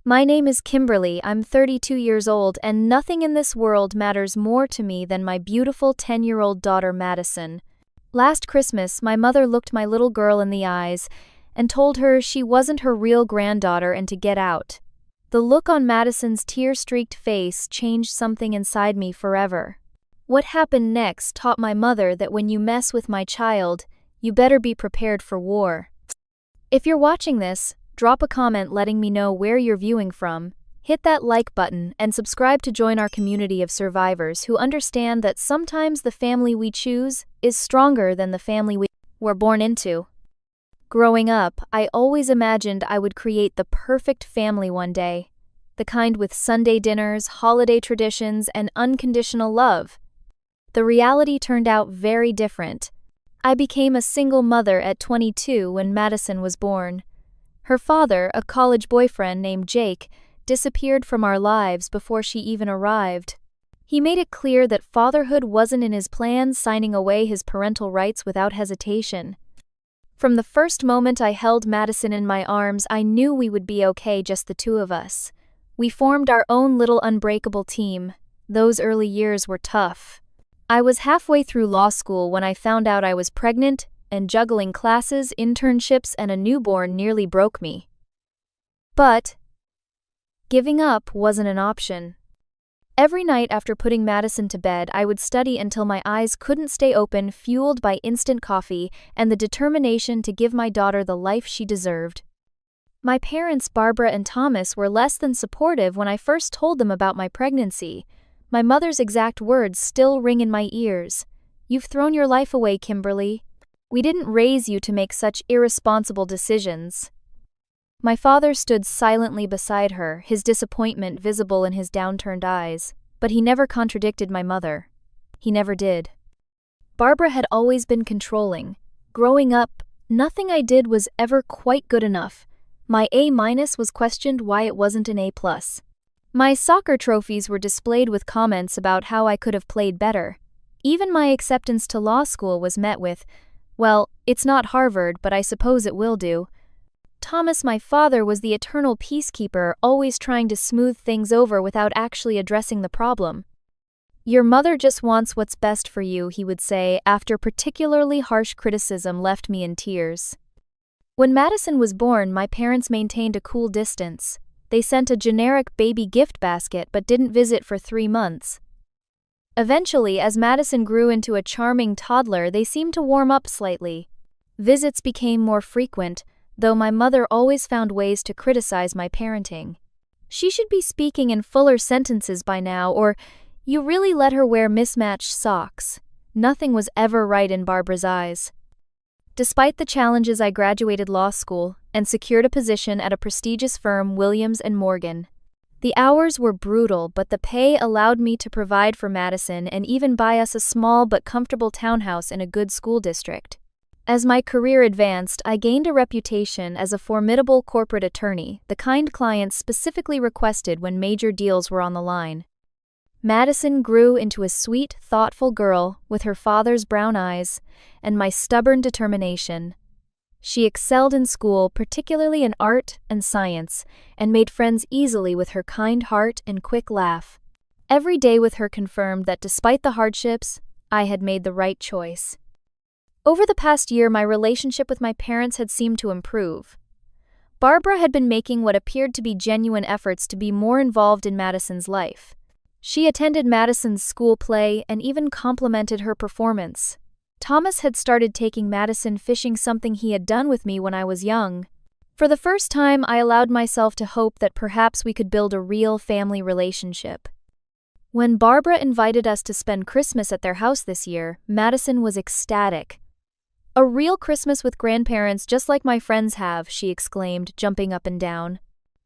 My name is Kimberly, I'm 32 years old, and nothing in this world matters more to me than my beautiful 10-year-old daughter Madison. Last Christmas, my mother looked my little girl in the eyes and told her she wasn't her real granddaughter and to get out. The look on Madison's tear-streaked face changed something inside me forever. What happened next taught my mother that when you mess with my child, you better be prepared for war. If you're watching this, drop a comment letting me know where you're viewing from, hit that like button, and subscribe to join our community of survivors who understand that sometimes the family we choose is stronger than the family we were born into. Growing up, I always imagined I would create the perfect family one day, the kind with Sunday dinners, holiday traditions, and unconditional love. The reality turned out very different. I became a single mother at 22 when Madison was born. Her father, a college boyfriend named Jake, disappeared from our lives before she even arrived. He made it clear that fatherhood wasn't in his plans, signing away his parental rights without hesitation. From the first moment I held Madison in my arms, I knew we would be okay, just the two of us. We formed our own little unbreakable team. Those early years were tough. I was halfway through law school when I found out I was pregnant, and juggling classes, internships, and a newborn nearly broke me. But giving up wasn't an option. Every night after putting Madison to bed, I would study until my eyes couldn't stay open, fueled by instant coffee and the determination to give my daughter the life she deserved. My parents, Barbara and Thomas, were less than supportive when I first told them about my pregnancy. My mother's exact words still ring in my ears. "You've thrown your life away, Kimberly. We didn't raise you to make such irresponsible decisions." My father stood silently beside her, his disappointment visible in his downturned eyes, but he never contradicted my mother. He never did. Barbara had always been controlling. Growing up, nothing I did was ever quite good enough. My A- was questioned why it wasn't an A+. My soccer trophies were displayed with comments about how I could have played better. Even my acceptance to law school was met with, "Well, it's not Harvard, but I suppose it will do." Thomas, my father, was the eternal peacekeeper, always trying to smooth things over without actually addressing the problem. "Your mother just wants what's best for you," he would say, after particularly harsh criticism left me in tears. When Madison was born, my parents maintained a cool distance. They sent a generic baby gift basket but didn't visit for 3 months. Eventually, as Madison grew into a charming toddler, they seemed to warm up slightly. Visits became more frequent, though my mother always found ways to criticize my parenting. "She should be speaking in fuller sentences by now," or "You really let her wear mismatched socks." Nothing was ever right in Barbara's eyes. Despite the challenges, I graduated law school and secured a position at a prestigious firm, Williams & Morgan. The hours were brutal, but the pay allowed me to provide for Madison and even buy us a small but comfortable townhouse in a good school district. As my career advanced, I gained a reputation as a formidable corporate attorney, the kind clients specifically requested when major deals were on the line. Madison grew into a sweet, thoughtful girl with her father's brown eyes and my stubborn determination. She excelled in school, particularly in art and science, and made friends easily with her kind heart and quick laugh. Every day with her confirmed that despite the hardships, I had made the right choice. Over the past year, my relationship with my parents had seemed to improve. Barbara had been making what appeared to be genuine efforts to be more involved in Madison's life. She attended Madison's school play and even complimented her performance. Thomas had started taking Madison fishing, something he had done with me when I was young. For the first time, I allowed myself to hope that perhaps we could build a real family relationship. When Barbara invited us to spend Christmas at their house this year, Madison was ecstatic. "A real Christmas with grandparents just like my friends have," she exclaimed, jumping up and down.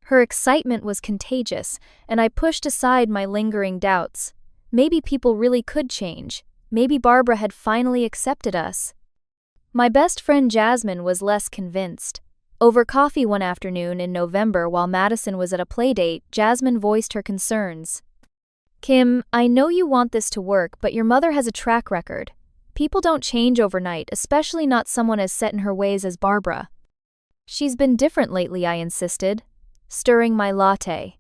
Her excitement was contagious, and I pushed aside my lingering doubts. Maybe people really could change. Maybe Barbara had finally accepted us. My best friend Jasmine was less convinced. Over coffee one afternoon in November while Madison was at a playdate, Jasmine voiced her concerns. "Kim, I know you want this to work, but your mother has a track record. People don't change overnight, especially not someone as set in her ways as Barbara." "She's been different lately," I insisted. stirring my latte.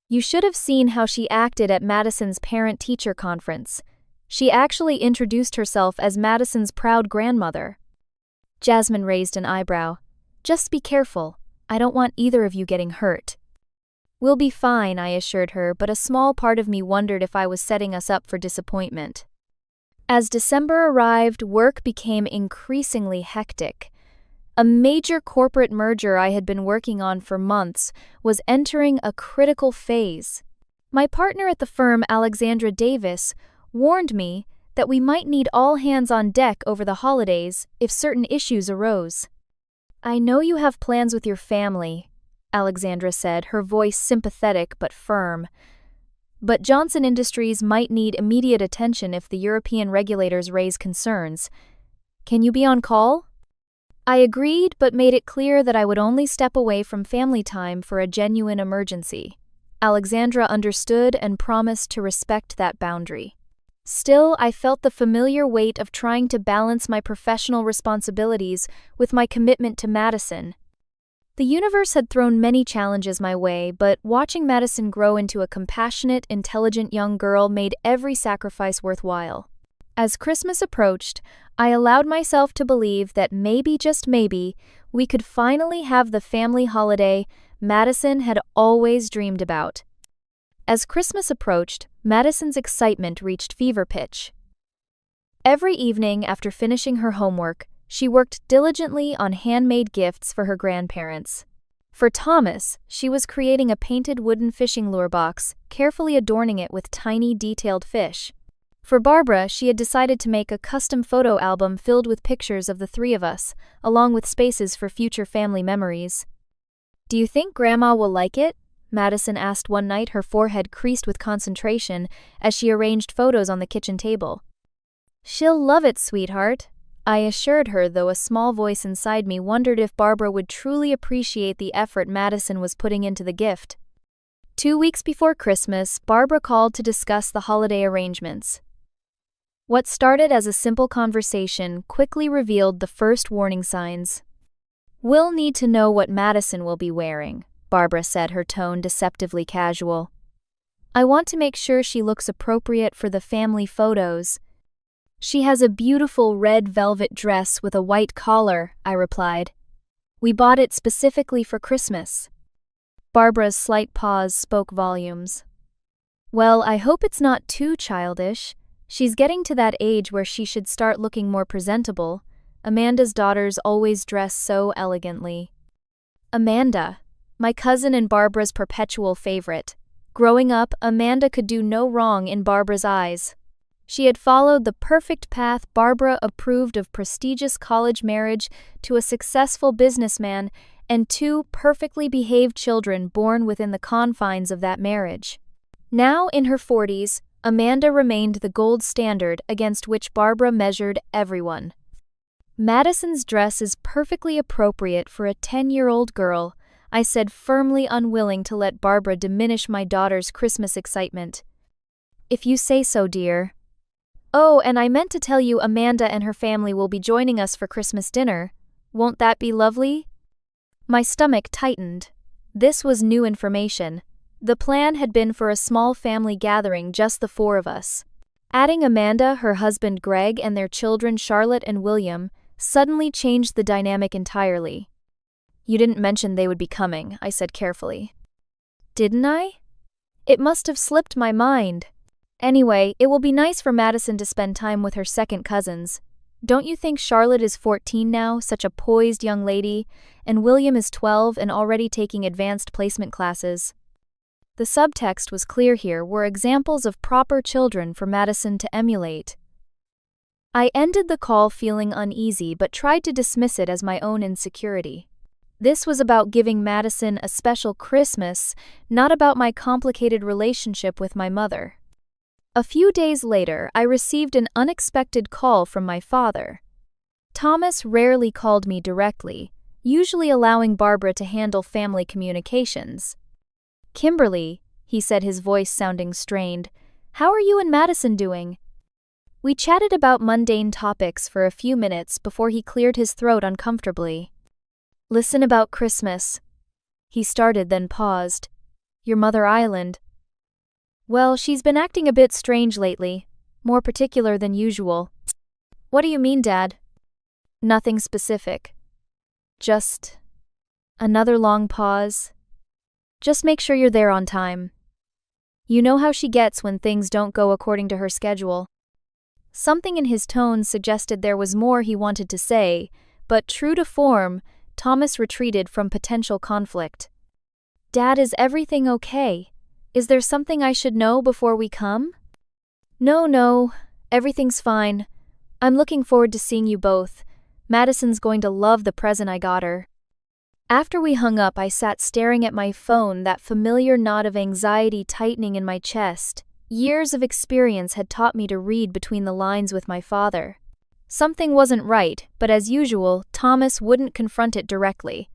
You should have seen how she acted at Madison's parent-teacher conference. She actually introduced herself as Madison's proud grandmother. Jasmine raised an eyebrow. Just be careful. I don't want either of you getting hurt. We'll be fine, I assured her, but a small part of me wondered if I was setting us up for disappointment. As December arrived, work became increasingly hectic. A major corporate merger I had been working on for months was entering a critical phase. My partner at the firm, Alexandra Davis, warned me that we might need all hands on deck over the holidays if certain issues arose. I know you have plans with your family, Alexandra said, her voice sympathetic but firm. But Johnson Industries might need immediate attention if the European regulators raise concerns. Can you be on call? I agreed, but made it clear that I would only step away from family time for a genuine emergency. Alexandra understood and promised to respect that boundary. Still, I felt the familiar weight of trying to balance my professional responsibilities with my commitment to Madison. The universe had thrown many challenges my way, but watching Madison grow into a compassionate, intelligent young girl made every sacrifice worthwhile. As Christmas approached, I allowed myself to believe that maybe, just maybe, we could finally have the family holiday Madison had always dreamed about. As Christmas approached, Madison's excitement reached fever pitch. Every evening after finishing her homework, she worked diligently on handmade gifts for her grandparents. For Thomas, she was creating a painted wooden fishing lure box, carefully adorning it with tiny, detailed fish. For Barbara, she had decided to make a custom photo album filled with pictures of the three of us, along with spaces for future family memories. Do you think Grandma will like it? Madison asked one night, her forehead creased with concentration as she arranged photos on the kitchen table. She'll love it, sweetheart, I assured her, though a small voice inside me wondered if Barbara would truly appreciate the effort Madison was putting into the gift. 2 weeks before Christmas, Barbara called to discuss the holiday arrangements. What started as a simple conversation quickly revealed the first warning signs. We'll need to know what Madison will be wearing, Barbara said, her tone deceptively casual. I want to make sure she looks appropriate for the family photos. She has a beautiful red velvet dress with a white collar, I replied. We bought it specifically for Christmas. Barbara's slight pause spoke volumes. Well, I hope it's not too childish. She's getting to that age where she should start looking more presentable. Amanda's daughters always dress so elegantly. Amanda, my cousin and Barbara's perpetual favorite. Growing up, Amanda could do no wrong in Barbara's eyes. She had followed the perfect path. Barbara approved of prestigious college marriage to a successful businessman and 2 perfectly behaved children born within the confines of that marriage. Now, in her 40s, Amanda remained the gold standard against which Barbara measured everyone. Madison's dress is perfectly appropriate for a 10-year-old girl, I said, firmly unwilling to let Barbara diminish my daughter's Christmas excitement. If you say so, dear. Oh, and I meant to tell you Amanda and her family will be joining us for Christmas dinner. Won't that be lovely? My stomach tightened. This was new information. The plan had been for a small family gathering, just the 4 of us. Adding Amanda, her husband Greg, and their children Charlotte and William suddenly changed the dynamic entirely. You didn't mention they would be coming, I said carefully. Didn't I? It must have slipped my mind. Anyway, it will be nice for Madison to spend time with her second cousins. Don't you think Charlotte is 14 now, such a poised young lady, and William is 12 and already taking advanced placement classes? The subtext was clear here, were examples of proper children for Madison to emulate. I ended the call feeling uneasy but tried to dismiss it as my own insecurity. This was about giving Madison a special Christmas, not about my complicated relationship with my mother. A few days later, I received an unexpected call from my father. Thomas rarely called me directly, usually allowing Barbara to handle family communications. Kimberly, he said, his voice sounding strained, how are you and Madison doing? We chatted about mundane topics for a few minutes before he cleared his throat uncomfortably. Listen, about Christmas. He started, then paused. Your mother Island. Well, she's been acting a bit strange lately, more particular than usual. What do you mean, Dad? Nothing specific. Just another long pause. Just make sure you're there on time. You know how she gets when things don't go according to her schedule. Something in his tone suggested there was more he wanted to say, but true to form, Thomas retreated from potential conflict. Dad, is everything okay? Is there something I should know before we come? No, everything's fine. I'm looking forward to seeing you both. Madison's going to love the present I got her. After we hung up, I sat staring at my phone, that familiar knot of anxiety tightening in my chest. Years of experience had taught me to read between the lines with my father. Something wasn't right, but as usual, Thomas wouldn't confront it directly.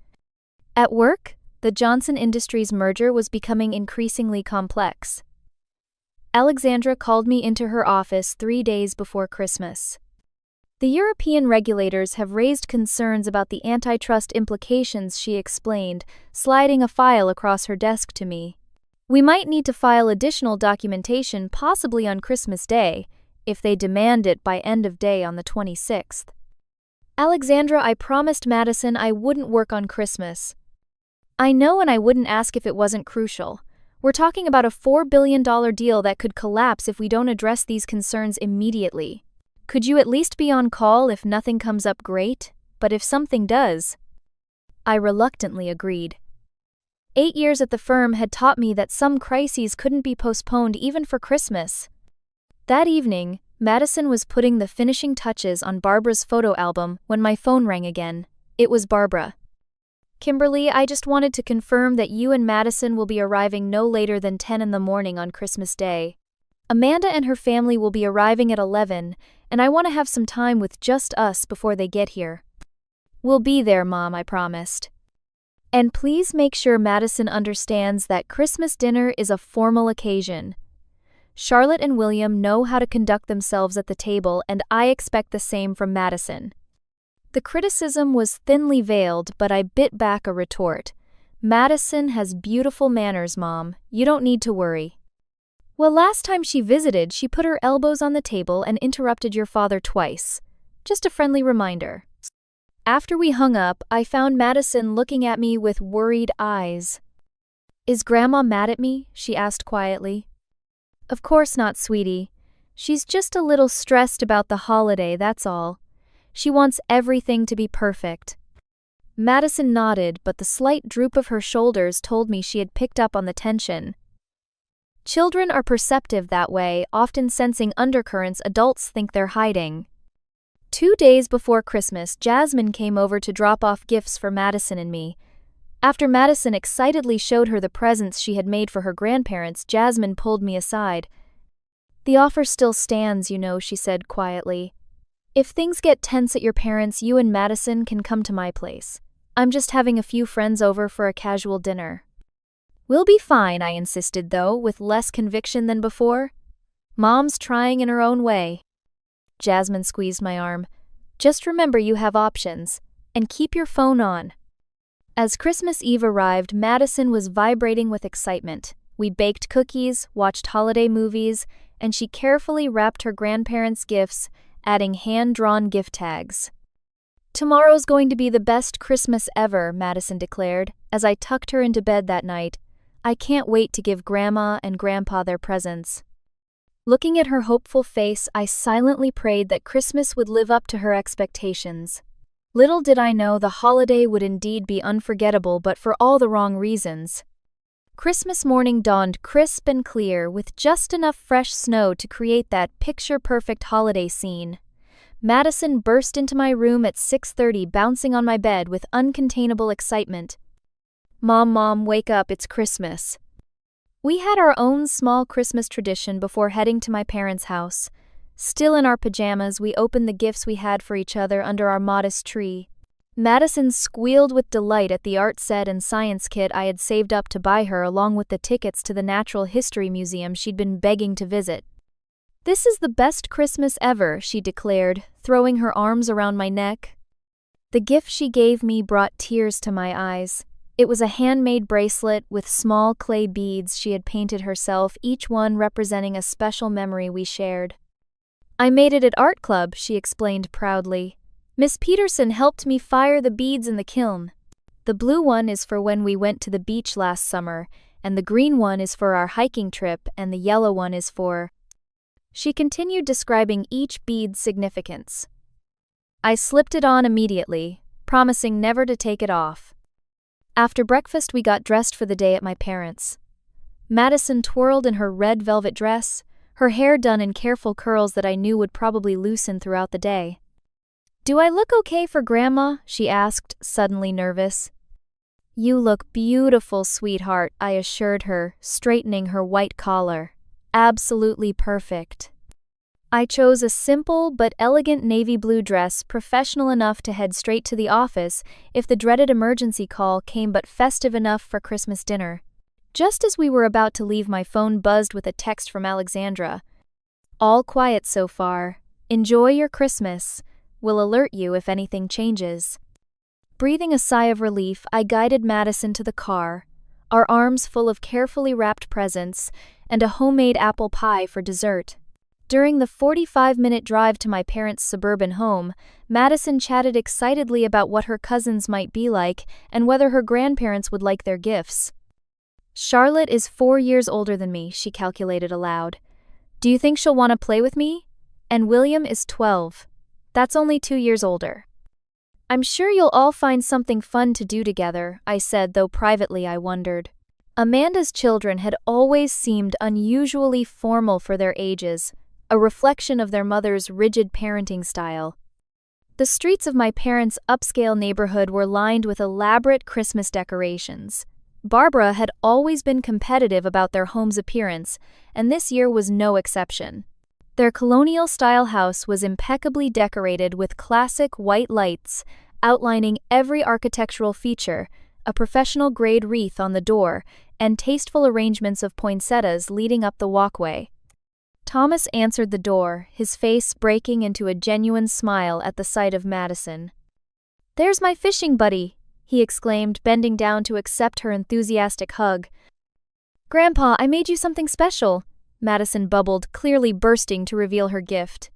At work, the Johnson Industries merger was becoming increasingly complex. Alexandra called me into her office 3 days before Christmas. The European regulators have raised concerns about the antitrust implications, she explained, sliding a file across her desk to me. We might need to file additional documentation, possibly on Christmas Day, if they demand it by end of day on the 26th. Alexandra, I promised Madison I wouldn't work on Christmas. I know, and I wouldn't ask if it wasn't crucial. We're talking about a $4 billion deal that could collapse if we don't address these concerns immediately. Could you at least be on call if nothing comes up? Great, but if something does? I reluctantly agreed. 8 years at the firm had taught me that some crises couldn't be postponed even for Christmas. That evening, Madison was putting the finishing touches on Barbara's photo album when my phone rang again. It was Barbara. Kimberly, I just wanted to confirm that you and Madison will be arriving no later than 10 in the morning on Christmas Day. Amanda and her family will be arriving at 11, and I want to have some time with just us before they get here. We'll be there, Mom, I promised. And please make sure Madison understands that Christmas dinner is a formal occasion. Charlotte and William know how to conduct themselves at the table, and I expect the same from Madison. The criticism was thinly veiled, but I bit back a retort. Madison has beautiful manners, Mom. You don't need to worry. Well, last time she visited, she put her elbows on the table and interrupted your father twice. Just a friendly reminder. After we hung up, I found Madison looking at me with worried eyes. Is Grandma mad at me? She asked quietly. Of course not, sweetie. She's just a little stressed about the holiday, that's all. She wants everything to be perfect. Madison nodded, but the slight droop of her shoulders told me she had picked up on the tension. Children are perceptive that way, often sensing undercurrents adults think they're hiding. 2 days before Christmas, Jasmine came over to drop off gifts for Madison and me. After Madison excitedly showed her the presents she had made for her grandparents, Jasmine pulled me aside. The offer still stands, you know, she said quietly. If things get tense at your parents', you and Madison can come to my place. I'm just having a few friends over for a casual dinner. We'll be fine, I insisted, though, with less conviction than before. Mom's trying in her own way. Jasmine squeezed my arm. Just remember you have options, and keep your phone on. As Christmas Eve arrived, Madison was vibrating with excitement. We baked cookies, watched holiday movies, and she carefully wrapped her grandparents' gifts, adding hand-drawn gift tags. Tomorrow's going to be the best Christmas ever, Madison declared, as I tucked her into bed that night. I can't wait to give Grandma and Grandpa their presents. Looking at her hopeful face, I silently prayed that Christmas would live up to her expectations. Little did I know the holiday would indeed be unforgettable, but for all the wrong reasons. Christmas morning dawned crisp and clear, with just enough fresh snow to create that picture-perfect holiday scene. Madison burst into my room at 6:30, bouncing on my bed with uncontainable excitement. Mom, wake up, it's Christmas. We had our own small Christmas tradition before heading to my parents' house. Still in our pajamas, we opened the gifts we had for each other under our modest tree. Madison squealed with delight at the art set and science kit I had saved up to buy her, along with the tickets to the Natural History Museum she'd been begging to visit. This is the best Christmas ever, she declared, throwing her arms around my neck. The gift she gave me brought tears to my eyes. It was a handmade bracelet with small clay beads she had painted herself, each one representing a special memory we shared. "I made it at art club," she explained proudly. "Miss Peterson helped me fire the beads in the kiln. The blue one is for when we went to the beach last summer, and the green one is for our hiking trip, and the yellow one is for—" She continued describing each bead's significance. I slipped it on immediately, promising never to take it off. After breakfast, we got dressed for the day at my parents'. Madison twirled in her red velvet dress, her hair done in careful curls that I knew would probably loosen throughout the day. "Do I look okay for Grandma?" she asked, suddenly nervous. "You look beautiful, sweetheart," I assured her, straightening her white collar. "Absolutely perfect." I chose a simple but elegant navy blue dress, professional enough to head straight to the office if the dreaded emergency call came, but festive enough for Christmas dinner. Just as we were about to leave, my phone buzzed with a text from Alexandra. "All quiet so far. Enjoy your Christmas. Will alert you if anything changes." Breathing a sigh of relief, I guided Madison to the car, our arms full of carefully wrapped presents and a homemade apple pie for dessert. During the 45-minute drive to my parents' suburban home, Madison chatted excitedly about what her cousins might be like and whether her grandparents would like their gifts. "Charlotte is 4 years older than me," she calculated aloud. "Do you think she'll want to play with me? And William is 12. That's only 2 years older." "I'm sure you'll all find something fun to do together," I said, though privately I wondered. Amanda's children had always seemed unusually formal for their ages, a reflection of their mother's rigid parenting style. The streets of my parents' upscale neighborhood were lined with elaborate Christmas decorations. Barbara had always been competitive about their home's appearance, and this year was no exception. Their colonial-style house was impeccably decorated with classic white lights, outlining every architectural feature, a professional-grade wreath on the door, and tasteful arrangements of poinsettias leading up the walkway. Thomas answered the door, his face breaking into a genuine smile at the sight of Madison. "There's my fishing buddy," he exclaimed, bending down to accept her enthusiastic hug. "Grandpa, I made you something special," Madison bubbled, clearly bursting to reveal her gift.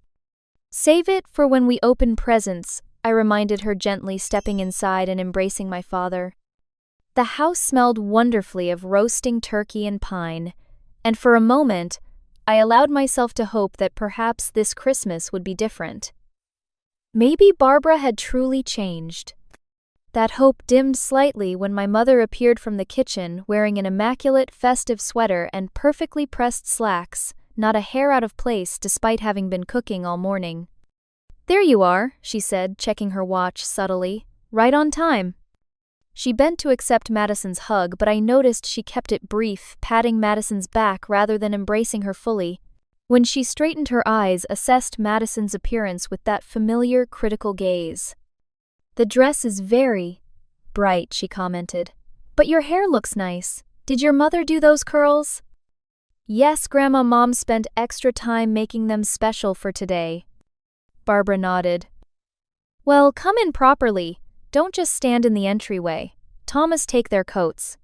"Save it for when we open presents," I reminded her gently, stepping inside and embracing my father. The house smelled wonderfully of roasting turkey and pine, and for a moment, I allowed myself to hope that perhaps this Christmas would be different. Maybe Barbara had truly changed. That hope dimmed slightly when my mother appeared from the kitchen wearing an immaculate festive sweater and perfectly pressed slacks, not a hair out of place despite having been cooking all morning. "There you are," she said, checking her watch subtly. "Right on time." She bent to accept Madison's hug, but I noticed she kept it brief, patting Madison's back rather than embracing her fully. When she straightened her eyes, assessed Madison's appearance with that familiar, critical gaze. "The dress is very bright," she commented. "But your hair looks nice. Did your mother do those curls?" "Yes, Grandma. Mom spent extra time making them special for today." Barbara nodded. "Well, come in properly. Don't just stand in the entryway. Thomas, take their coats."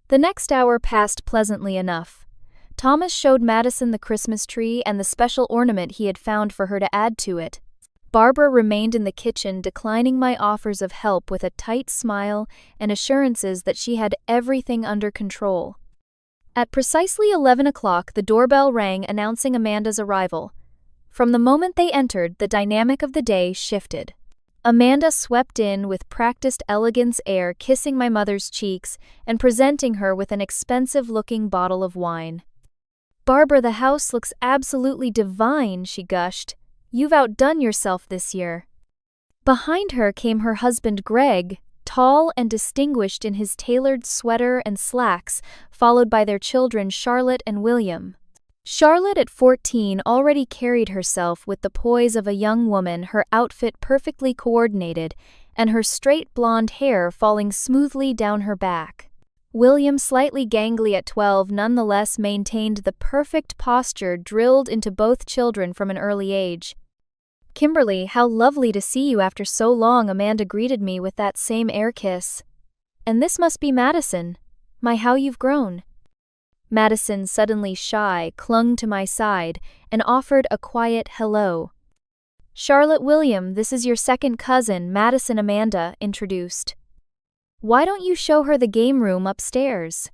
The next hour passed pleasantly enough. Thomas showed Madison the Christmas tree and the special ornament he had found for her to add to it. Barbara remained in the kitchen, declining my offers of help with a tight smile and assurances that she had everything under control. At precisely 11 o'clock, the doorbell rang, announcing Amanda's arrival. From the moment they entered, the dynamic of the day shifted. Amanda swept in with practiced elegance air, kissing my mother's cheeks and presenting her with an expensive-looking bottle of wine. "Barbara, the house looks absolutely divine," she gushed. "You've outdone yourself this year." Behind her came her husband Greg, tall and distinguished in his tailored sweater and slacks, followed by their children Charlotte and William. Charlotte, at 14, already carried herself with the poise of a young woman, her outfit perfectly coordinated, and her straight blonde hair falling smoothly down her back. William, slightly gangly at 12, nonetheless maintained the perfect posture drilled into both children from an early age. "Kimberly, how lovely to see you after so long," Amanda greeted me with that same air kiss. And this must be Madison. My, how you've grown. Madison, suddenly shy, clung to my side and offered a quiet hello. Charlotte William, this is your second cousin, Madison Amanda, introduced. Why don't you show her the game room upstairs?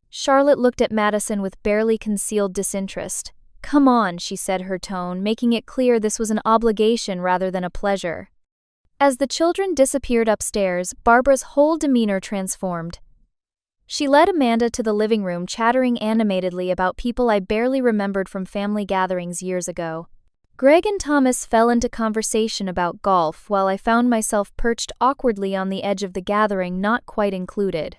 Charlotte looked at Madison with barely concealed disinterest. Come on, she said, her tone making it clear this was an obligation rather than a pleasure. As the children disappeared upstairs, Barbara's whole demeanor transformed. She led Amanda to the living room, chattering animatedly about people I barely remembered from family gatherings years ago. Greg and Thomas fell into conversation about golf while I found myself perched awkwardly on the edge of the gathering, not quite included.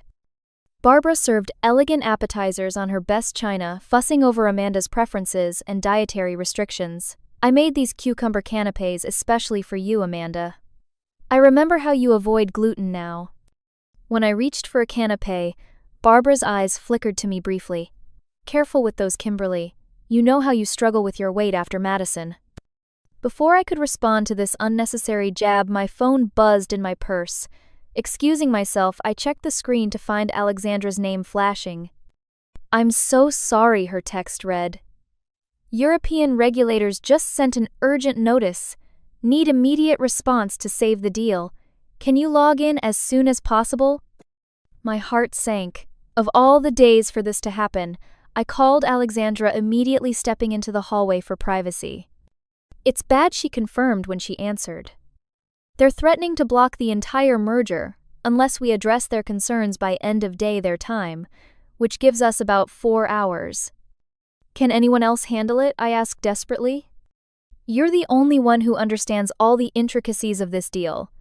Barbara served elegant appetizers on her best china, fussing over Amanda's preferences and dietary restrictions. I made these cucumber canapes especially for you, Amanda. I remember how you avoid gluten now. When I reached for a canapé, Barbara's eyes flickered to me briefly. Careful with those, Kimberly. You know how you struggle with your weight after Madison. Before I could respond to this unnecessary jab, my phone buzzed in my purse. Excusing myself, I checked the screen to find Alexandra's name flashing. I'm so sorry, her text read. European regulators just sent an urgent notice. Need immediate response to save the deal. Can you log in as soon as possible? My heart sank. Of all the days for this to happen, I called Alexandra, immediately stepping into the hallway for privacy. It's bad, she confirmed when she answered. They're threatening to block the entire merger, unless we address their concerns by end of day their time, which gives us about 4 hours. Can anyone else handle it? I asked desperately. You're the only one who understands all the intricacies of this deal.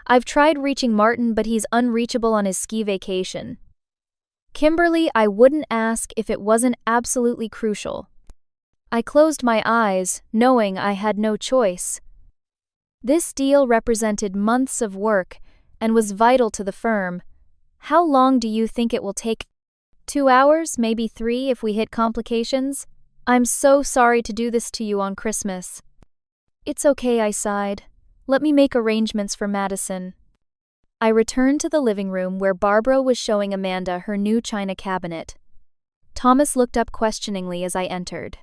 I've tried reaching Martin, but he's unreachable on his ski vacation. Kimberly, I wouldn't ask if it wasn't absolutely crucial. I closed my eyes, knowing I had no choice. This deal represented months of work and was vital to the firm. How long do you think it will take? 2 hours, maybe 3 if we hit complications? I'm so sorry to do this to you on Christmas. It's okay, I sighed. Let me make arrangements for Madison. I returned to the living room where Barbara was showing Amanda her new china cabinet. Thomas looked up questioningly as I entered.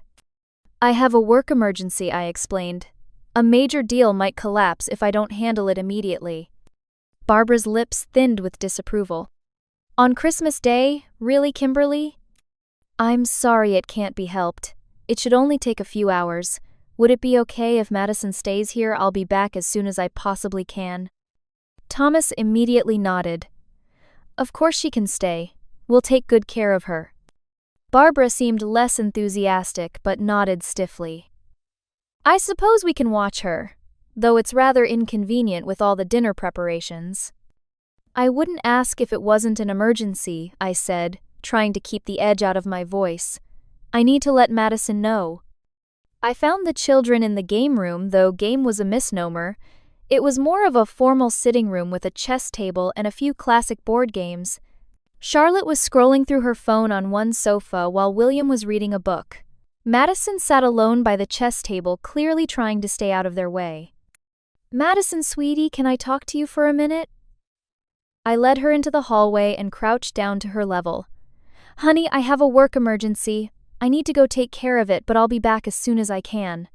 I have a work emergency, I explained. A major deal might collapse if I don't handle it immediately. Barbara's lips thinned with disapproval. On Christmas Day? Really, Kimberly? I'm sorry, it can't be helped. It should only take a few hours. Would it be okay if Madison stays here? I'll be back as soon as I possibly can. Thomas immediately nodded. Of course she can stay. We'll take good care of her. Barbara seemed less enthusiastic but nodded stiffly. I suppose we can watch her, though it's rather inconvenient with all the dinner preparations. I wouldn't ask if it wasn't an emergency, I said, trying to keep the edge out of my voice. I need to let Madison know. I found the children in the game room, though game was a misnomer. It was more of a formal sitting room with a chess table and a few classic board games. Charlotte was scrolling through her phone on one sofa while William was reading a book. Madison sat alone by the chess table, clearly trying to stay out of their way. Madison, sweetie, can I talk to you for a minute? I led her into the hallway and crouched down to her level. Honey, I have a work emergency. I need to go take care of it, but I'll be back as soon as I can.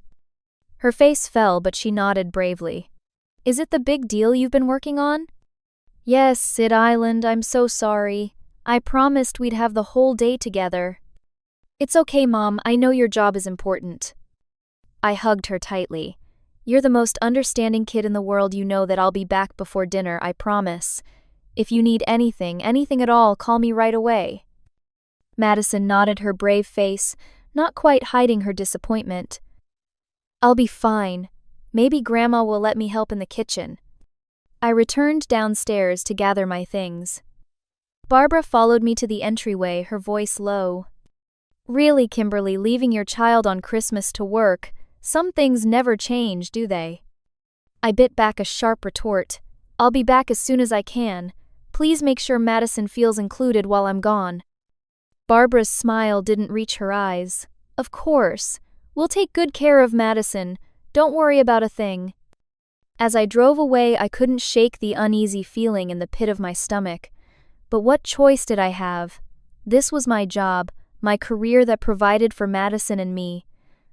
Her face fell, but she nodded bravely. Is it the big deal you've been working on? Yes, Sid Island, I'm so sorry. I promised we'd have the whole day together. It's okay, Mom, I know your job is important. I hugged her tightly. You're the most understanding kid in the world. You know that I'll be back before dinner, I promise. If you need anything at all, call me right away. Madison nodded her brave face, not quite hiding her disappointment. I'll be fine. Maybe Grandma will let me help in the kitchen. I returned downstairs to gather my things. Barbara followed me to the entryway, her voice low. Really, Kimberly, leaving your child on Christmas to work, some things never change, do they? I bit back a sharp retort. I'll be back as soon as I can. Please make sure Madison feels included while I'm gone. Barbara's smile didn't reach her eyes. Of course. We'll take good care of Madison. Don't worry about a thing. As I drove away, I couldn't shake the uneasy feeling in the pit of my stomach. But what choice did I have? This was my job, my career that provided for Madison and me.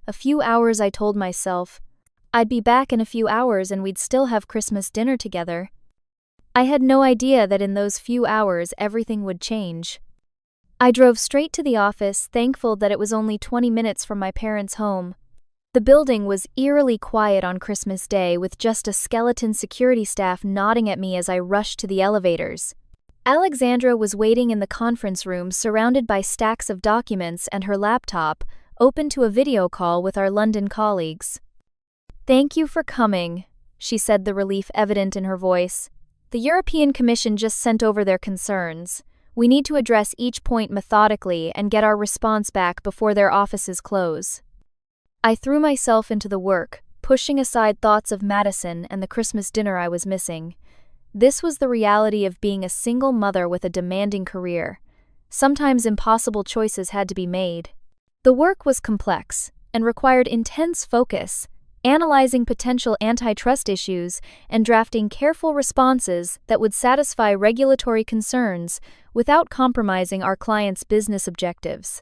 A few hours, I told myself. I'd be back in a few hours and we'd still have Christmas dinner together. I had no idea that in those few hours everything would change. I drove straight to the office, thankful that it was only 20 minutes from my parents' home. The building was eerily quiet on Christmas Day, with just a skeleton security staff nodding at me as I rushed to the elevators. Alexandra was waiting in the conference room, surrounded by stacks of documents and her laptop, open to a video call with our London colleagues. "Thank you for coming," she said, the relief evident in her voice. "The European Commission just sent over their concerns. We need to address each point methodically and get our response back before their offices close." I threw myself into the work, pushing aside thoughts of Madison and the Christmas dinner I was missing. This was the reality of being a single mother with a demanding career. Sometimes impossible choices had to be made. The work was complex and required intense focus, analyzing potential antitrust issues and drafting careful responses that would satisfy regulatory concerns without compromising our clients' business objectives.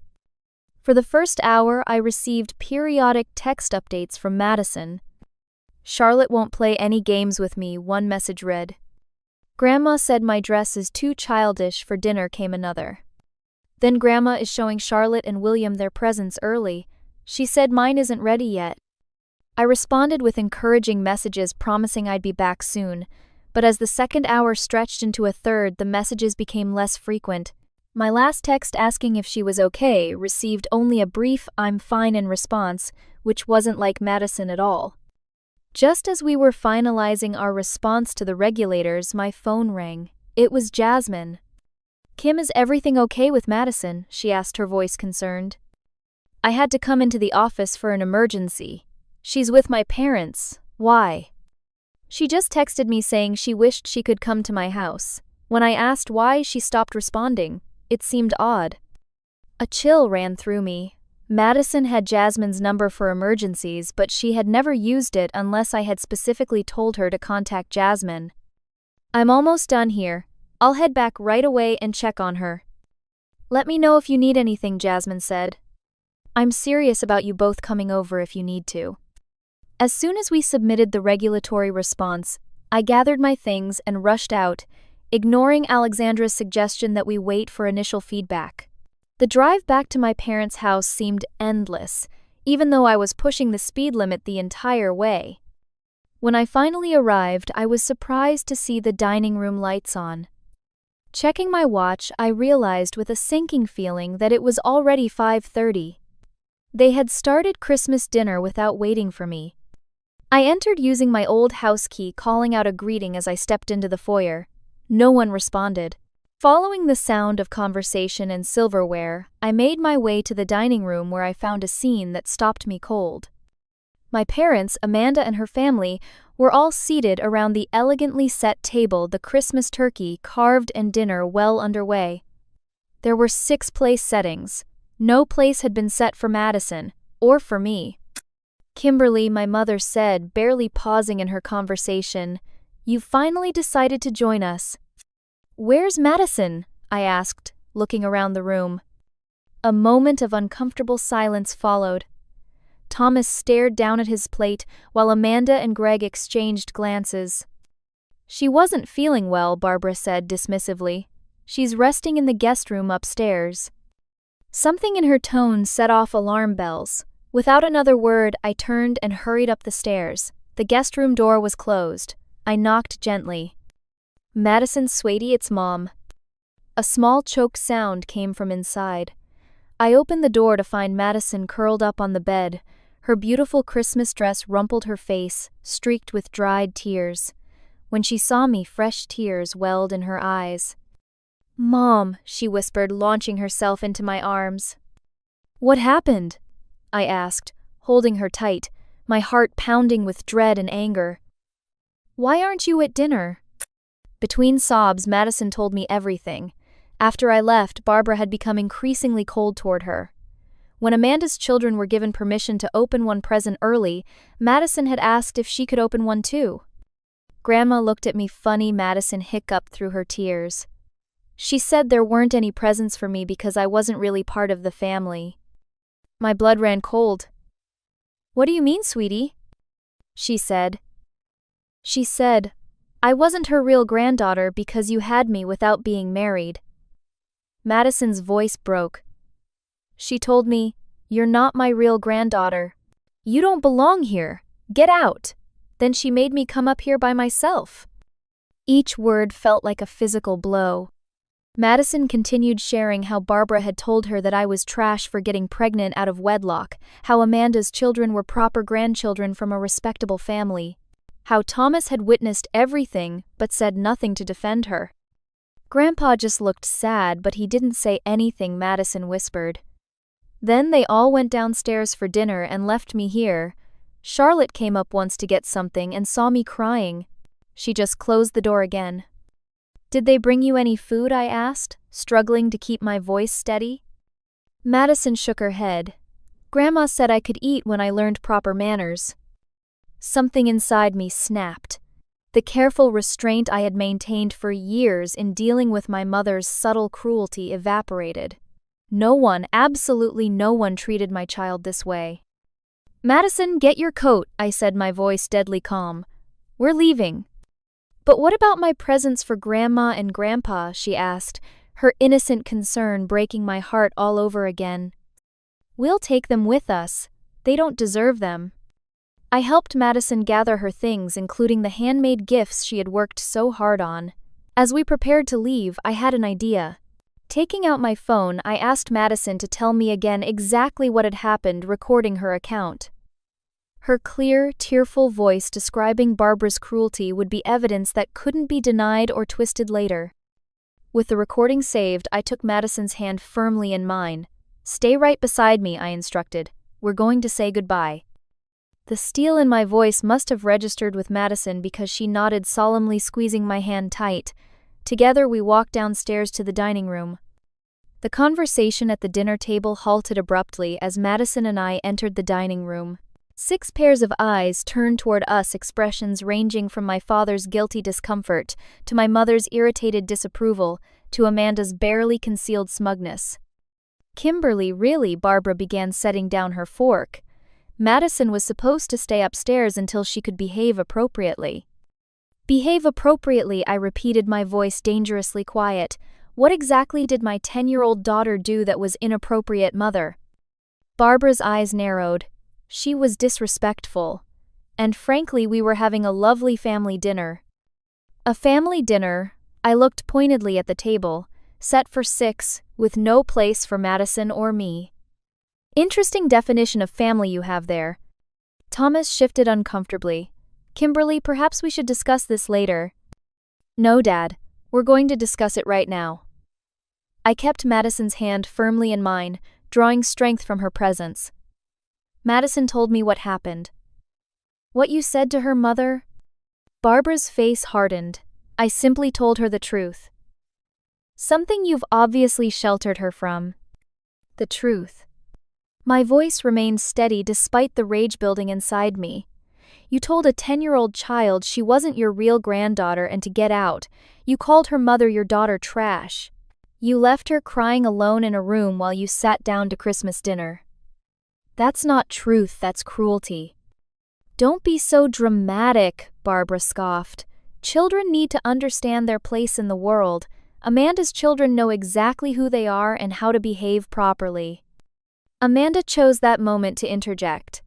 For the first hour, I received periodic text updates from Madison. "Charlotte won't play any games with me," one message read. "Grandma said my dress is too childish for dinner," came another. "Then Grandma is showing Charlotte and William their presents early. She said mine isn't ready yet." I responded with encouraging messages promising I'd be back soon, but as the second hour stretched into a third, the messages became less frequent. My last text asking if she was okay received only a brief "I'm fine" in response, which wasn't like Madison at all. Just as we were finalizing our response to the regulators, my phone rang. It was Jasmine. "Kim, is everything okay with Madison?" she asked, her voice concerned. "I had to come into the office for an emergency. She's with my parents." "Why?" "She just texted me saying she wished she could come to my house. When I asked why, she stopped responding. It seemed odd." A chill ran through me. Madison had Jasmine's number for emergencies, but she had never used it unless I had specifically told her to contact Jasmine. "I'm almost done here. I'll head back right away and check on her." "Let me know if you need anything," Jasmine said. "I'm serious about you both coming over if you need to." As soon as we submitted the regulatory response, I gathered my things and rushed out, ignoring Alexandra's suggestion that we wait for initial feedback. The drive back to my parents' house seemed endless, even though I was pushing the speed limit the entire way. When I finally arrived, I was surprised to see the dining room lights on. Checking my watch, I realized with a sinking feeling that it was already 5:30. They had started Christmas dinner without waiting for me. I entered using my old house key, calling out a greeting as I stepped into the foyer. No one responded. Following the sound of conversation and silverware, I made my way to the dining room where I found a scene that stopped me cold. My parents, Amanda and her family, were all seated around the elegantly set table, the Christmas turkey carved and dinner well underway. There were 6 place settings. No place had been set for Madison, or for me. "Kimberly," my mother said, barely pausing in her conversation, "you've finally decided to join us." "Where's Madison?" I asked, looking around the room. A moment of uncomfortable silence followed. Thomas stared down at his plate while Amanda and Greg exchanged glances. "She wasn't feeling well," Barbara said dismissively. "She's resting in the guest room upstairs." Something in her tone set off alarm bells. Without another word, I turned and hurried up the stairs. The guest room door was closed. I knocked gently. "Madison, sweetie, it's Mom." A small choked sound came from inside. I opened the door to find Madison curled up on the bed. Her beautiful Christmas dress rumpled her face, streaked with dried tears. When she saw me, fresh tears welled in her eyes. "Mom," she whispered, launching herself into my arms. "What happened?" I asked, holding her tight, my heart pounding with dread and anger. "Why aren't you at dinner?" Between sobs, Madison told me everything. After I left, Barbara had become increasingly cold toward her. When Amanda's children were given permission to open one present early, Madison had asked if she could open one too. "Grandma looked at me funny," Madison hiccuped through her tears. She said there weren't any presents for me because I wasn't really part of the family. My blood ran cold. "What do you mean, sweetie?" She said, "I wasn't her real granddaughter because you had me without being married." Madison's voice broke. She told me, "You're not my real granddaughter. You don't belong here. Get out." Then she made me come up here by myself. Each word felt like a physical blow. Madison continued sharing how Barbara had told her that I was trash for getting pregnant out of wedlock, how Amanda's children were proper grandchildren from a respectable family, how Thomas had witnessed everything but said nothing to defend her. Grandpa just looked sad, but he didn't say anything, Madison whispered. Then they all went downstairs for dinner and left me here. Charlotte came up once to get something and saw me crying. She just closed the door again. "Did they bring you any food?" I asked, struggling to keep my voice steady. Madison shook her head. "Grandma said I could eat when I learned proper manners." Something inside me snapped. The careful restraint I had maintained for years in dealing with my mother's subtle cruelty evaporated. No one, absolutely no one, treated my child this way. "Madison, get your coat," I said, my voice deadly calm. "We're leaving." "But what about my presents for Grandma and Grandpa?" she asked, her innocent concern breaking my heart all over again. "We'll take them with us. They don't deserve them." I helped Madison gather her things, including the handmade gifts she had worked so hard on. As we prepared to leave, I had an idea. Taking out my phone, I asked Madison to tell me again exactly what had happened, recording her account. Her clear, tearful voice describing Barbara's cruelty would be evidence that couldn't be denied or twisted later. With the recording saved, I took Madison's hand firmly in mine. "Stay right beside me," I instructed. "We're going to say goodbye." The steel in my voice must have registered with Madison because she nodded solemnly, squeezing my hand tight. Together we walked downstairs to the dining room. The conversation at the dinner table halted abruptly as Madison and I entered the dining room. 6 pairs of eyes turned toward us, expressions ranging from my father's guilty discomfort to my mother's irritated disapproval to Amanda's barely concealed smugness. "Kimberly, really?" Barbara began, setting down her fork. Madison was supposed to stay upstairs until she could behave appropriately. "Behave appropriately," I repeated, my voice dangerously quiet. "What exactly did my 10-year-old daughter do that was inappropriate, Mother?" Barbara's eyes narrowed. She was disrespectful. And frankly, we were having a lovely family dinner. A family dinner, I looked pointedly at the table, set for 6, with no place for Madison or me. "Interesting definition of family you have there." Thomas shifted uncomfortably. "Kimberly, perhaps we should discuss this later." "No, Dad. We're going to discuss it right now." I kept Madison's hand firmly in mine, drawing strength from her presence. Madison told me what happened. "What you said to her, Mother?" Barbara's face hardened. "I simply told her the truth." "Something you've obviously sheltered her from." "The truth." My voice remained steady despite the rage building inside me. "You told a 10-year-old child she wasn't your real granddaughter and to get out. You called her mother your daughter trash. You left her crying alone in a room while you sat down to Christmas dinner." "That's not truth, that's cruelty." "Don't be so dramatic," Barbara scoffed. "Children need to understand their place in the world. Amanda's children know exactly who they are and how to behave properly." Amanda chose that moment to interject.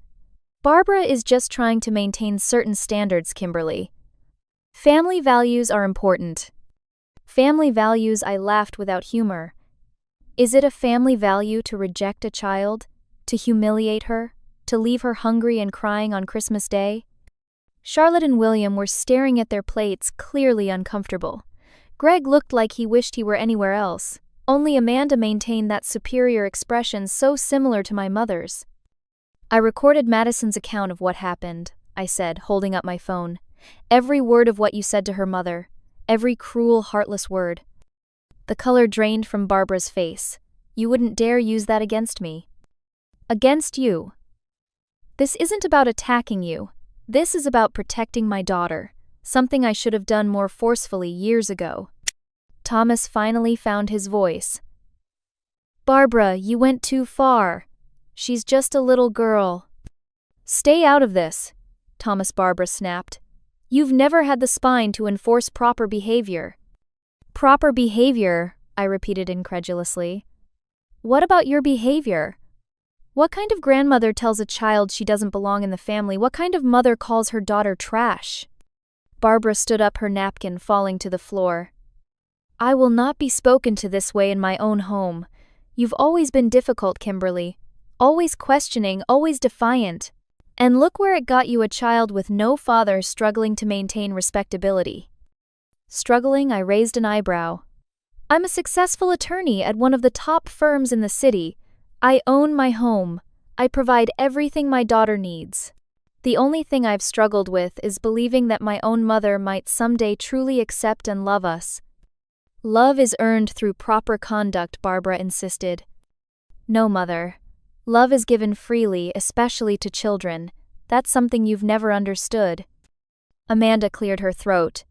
"Barbara is just trying to maintain certain standards, Kimberly. Family values are important." "Family values?" I laughed without humor. "Is it a family value to reject a child? To humiliate her? To leave her hungry and crying on Christmas Day?" Charlotte and William were staring at their plates, clearly uncomfortable. Greg looked like he wished he were anywhere else. Only Amanda maintained that superior expression so similar to my mother's. "I recorded Madison's account of what happened," I said, holding up my phone. "Every word of what you said to her, Mother. Every cruel, heartless word." The color drained from Barbara's face. "You wouldn't dare use that against me." "Against you?" "This isn't about attacking you. This is about protecting my daughter, something I should have done more forcefully years ago." Thomas finally found his voice. Barbara, you went too far. She's just a little girl. Stay out of this, Thomas. Barbara snapped. You've never had the spine to enforce proper behavior. Proper behavior, I repeated incredulously. What about your behavior? What kind of grandmother tells a child she doesn't belong in the family? What kind of mother calls her daughter trash? Barbara stood up, her napkin falling to the floor. I will not be spoken to this way in my own home. You've always been difficult, Kimberly. Always questioning, always defiant. And look where it got you, a child with no father struggling to maintain respectability. Struggling, I raised an eyebrow. I'm a successful attorney at one of the top firms in the city. I own my home. I provide everything my daughter needs. The only thing I've struggled with is believing that my own mother might someday truly accept and love us. Love is earned through proper conduct, Barbara insisted. No, Mother. Love is given freely, especially to children. That's something you've never understood. Amanda cleared her throat.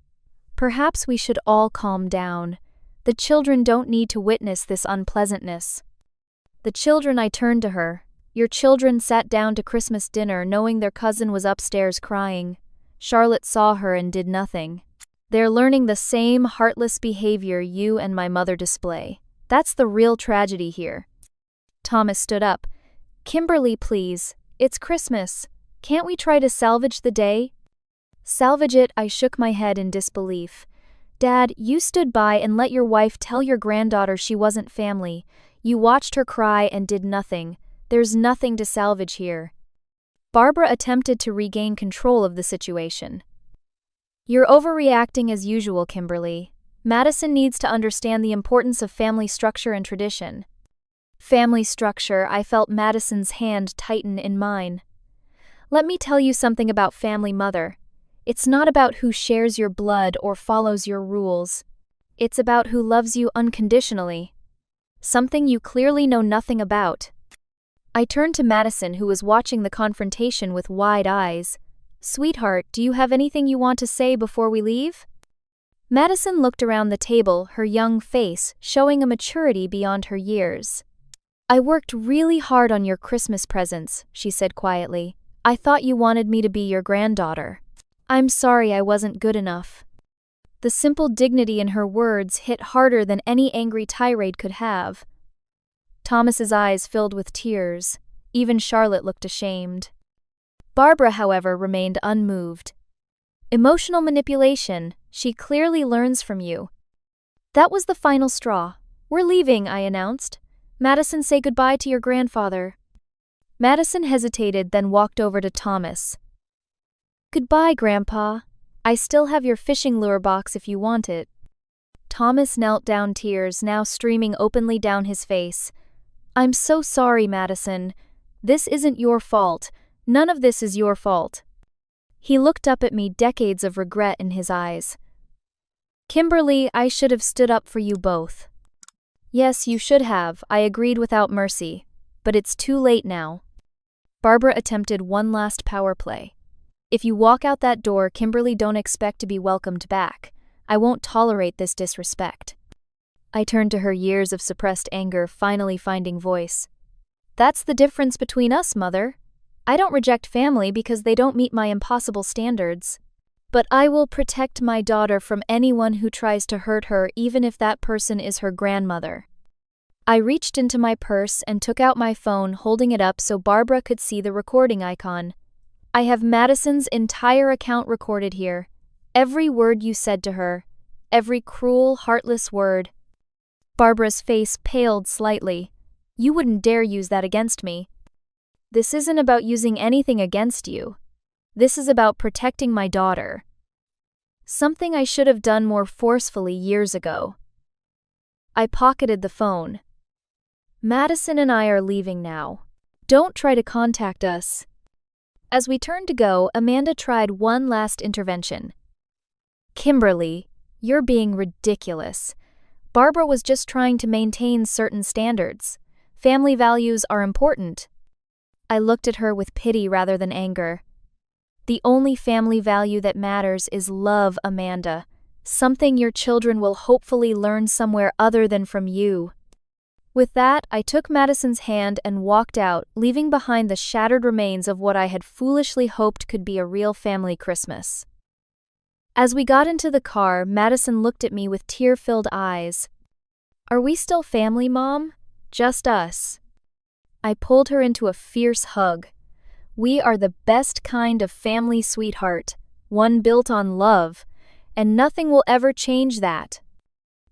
Perhaps we should all calm down. The children don't need to witness this unpleasantness. The children, I turned to her. Your children sat down to Christmas dinner knowing their cousin was upstairs crying. Charlotte saw her and did nothing. They're learning the same heartless behavior you and my mother display. That's the real tragedy here. Thomas stood up. Kimberly, please. It's Christmas. Can't we try to salvage the day? Salvage it? I shook my head in disbelief. Dad, you stood by and let your wife tell your granddaughter she wasn't family. You watched her cry and did nothing. There's nothing to salvage here. Barbara attempted to regain control of the situation. You're overreacting as usual, Kimberly. Madison needs to understand the importance of family structure and tradition. Family structure, I felt Madison's hand tighten in mine. Let me tell you something about family, Mother. It's not about who shares your blood or follows your rules. It's about who loves you unconditionally. Something you clearly know nothing about. I turned to Madison, who was watching the confrontation with wide eyes. Sweetheart, do you have anything you want to say before we leave? Madison looked around the table, her young face showing a maturity beyond her years. I worked really hard on your Christmas presents, she said quietly. I thought you wanted me to be your granddaughter. I'm sorry I wasn't good enough. The simple dignity in her words hit harder than any angry tirade could have. Thomas's eyes filled with tears. Even Charlotte looked ashamed. Barbara, however, remained unmoved. Emotional manipulation. She clearly learns from you. That was the final straw. We're leaving, I announced. Madison, say goodbye to your grandfather. Madison hesitated, then walked over to Thomas. Goodbye, Grandpa. I still have your fishing lure box if you want it. Thomas knelt down, tears now streaming openly down his face. I'm so sorry, Madison. This isn't your fault. None of this is your fault. He looked up at me, decades of regret in his eyes. Kimberly, I should have stood up for you both. Yes, you should have, I agreed without mercy. But it's too late now. Barbara attempted one last power play. If you walk out that door, Kimberly, don't expect to be welcomed back. I won't tolerate this disrespect. I turned to her, years of suppressed anger finally finding voice. That's the difference between us, Mother. I don't reject family because they don't meet my impossible standards. But I will protect my daughter from anyone who tries to hurt her, even if that person is her grandmother. I reached into my purse and took out my phone, holding it up so Barbara could see the recording icon. I have Madison's entire account recorded here. Every word you said to her. Every cruel, heartless word. Barbara's face paled slightly. You wouldn't dare use that against me. This isn't about using anything against you. This is about protecting my daughter. Something I should have done more forcefully years ago. I pocketed the phone. Madison and I are leaving now. Don't try to contact us. As we turned to go, Amanda tried one last intervention. Kimberly, you're being ridiculous. Barbara was just trying to maintain certain standards. Family values are important. I looked at her with pity rather than anger. The only family value that matters is love, Amanda. Something your children will hopefully learn somewhere other than from you." With that, I took Madison's hand and walked out, leaving behind the shattered remains of what I had foolishly hoped could be a real family Christmas. As we got into the car, Madison looked at me with tear-filled eyes. "Are we still family, Mom? Just us." I pulled her into a fierce hug. "We are the best kind of family, sweetheart, one built on love, and nothing will ever change that."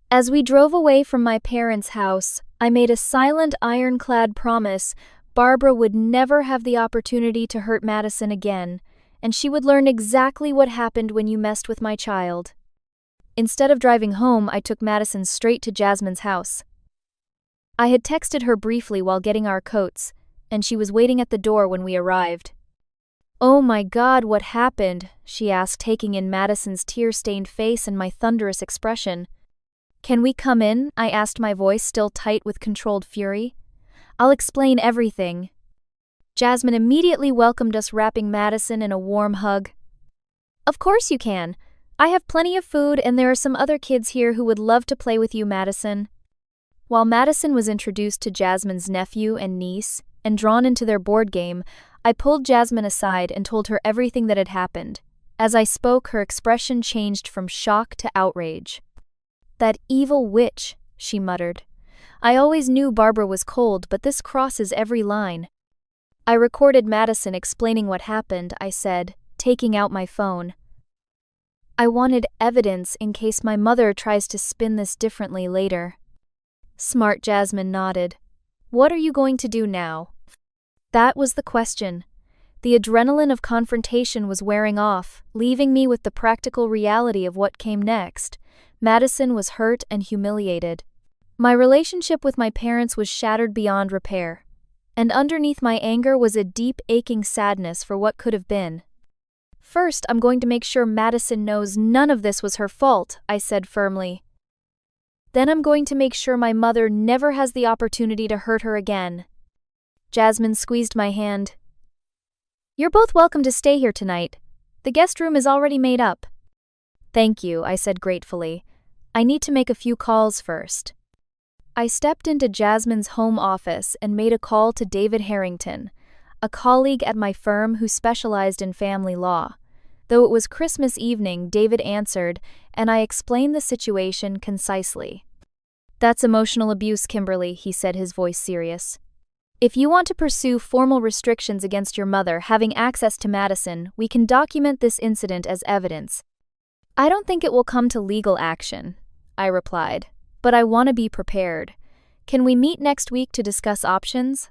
As we drove away from my parents' house, I made a silent, ironclad promise Barbara would never have the opportunity to hurt Madison again, and she would learn exactly what happened when you messed with my child. Instead of driving home, I took Madison straight to Jasmine's house. I had texted her briefly while getting our coats, and she was waiting at the door when we arrived. "Oh my God, what happened?" she asked, taking in Madison's tear-stained face and my thunderous expression. "Can we come in?" I asked, my voice still tight with controlled fury. "I'll explain everything." Jasmine immediately welcomed us, wrapping Madison in a warm hug. "Of course you can. I have plenty of food, and there are some other kids here who would love to play with you, Madison." While Madison was introduced to Jasmine's nephew and niece and drawn into their board game, I pulled Jasmine aside and told her everything that had happened. As I spoke, her expression changed from shock to outrage. "That evil witch," she muttered. "I always knew Barbara was cold, but this crosses every line." I recorded Madison explaining what happened, I said, taking out my phone. "I wanted evidence in case my mother tries to spin this differently later." Smart Jasmine nodded. "What are you going to do now?" That was the question. The adrenaline of confrontation was wearing off, leaving me with the practical reality of what came next. Madison was hurt and humiliated. My relationship with my parents was shattered beyond repair. And underneath my anger was a deep, aching sadness for what could have been. "First, I'm going to make sure Madison knows none of this was her fault," I said firmly. "Then I'm going to make sure my mother never has the opportunity to hurt her again." Jasmine squeezed my hand. "You're both welcome to stay here tonight. The guest room is already made up." "Thank you," I said gratefully. "I need to make a few calls first." I stepped into Jasmine's home office and made a call to David Harrington, a colleague at my firm who specialized in family law. Though it was Christmas evening, David answered, and I explained the situation concisely. "That's emotional abuse, Kimberly," he said, his voice serious. "If you want to pursue formal restrictions against your mother having access to Madison, we can document this incident as evidence." "I don't think it will come to legal action," I replied, "but I want to be prepared. Can we meet next week to discuss options?"